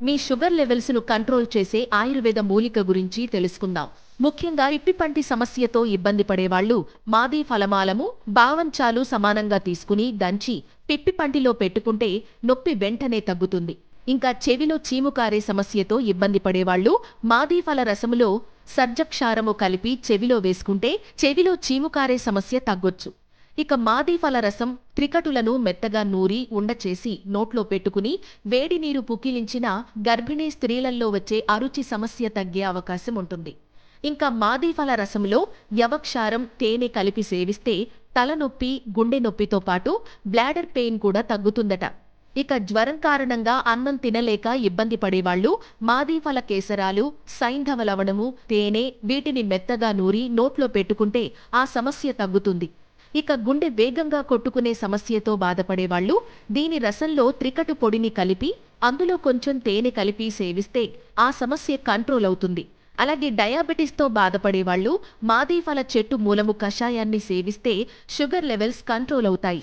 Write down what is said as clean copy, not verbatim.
మీ sugar levels ను control చేసే ఆయుర్వేద మూలిక గురించి తెలుసుకుందాం. ముఖ్యంగా పిప్పి సమస్యతో ఇబ్బంది పడేవాళ్లు మాది ఫలమాలము, బావంచాలు సమానంగా తీసుకుని దంచి పిప్పి పంటిలో పెట్టుకుంటే నొప్పి వెంటనే తగ్గుతుంది. ఇంకా చెవిలో చీముకారే సమస్యతో ఇబ్బంది పడేవాళ్లు మాది ఫల రసములో సర్జక్షారము కలిపి చెవిలో వేసుకుంటే చెవిలో చీముకారే సమస్య తగ్గొచ్చు. ఇక మాది ఫల రసం త్రికటులను మెత్తగా నూరి ఉండచేసి నోట్లో పెట్టుకుని వేడి నీరు పుక్కిలించిన గర్భిణీ స్త్రీలలో వచ్చే అరుచి సమస్య తగ్గే అవకాశం ఉంటుంది. ఇంకా మాది ఫల రసంలో యవక్షారం, తేనె కలిపి సేవిస్తే తలనొప్పి, గుండె నొప్పితో పాటు బ్లాడర్ పెయిన్ కూడా తగ్గుతుందట. ఇక జ్వరం కారణంగా అన్నం తినలేక ఇబ్బంది పడేవాళ్లు మాది ఫల కేసరాలు, సైంధవ లవణము, తేనె వీటిని మెత్తగా నూరి నోట్లో పెట్టుకుంటే ఆ సమస్య తగ్గుతుంది. ఇక గుండె వేగంగా కొట్టుకునే సమస్యతో బాధపడేవాళ్లు దీని రసంలో త్రికటు పొడిని కలిపి అందులో కొంచెం తేనె కలిపి సేవిస్తే ఆ సమస్య కంట్రోల్ అవుతుంది. అలాగే డయాబెటిస్తో బాధపడేవాళ్లు మాది ఫల చెట్టు మూలము కషాయాన్ని సేవిస్తే షుగర్ లెవెల్స్ కంట్రోల్ అవుతాయి.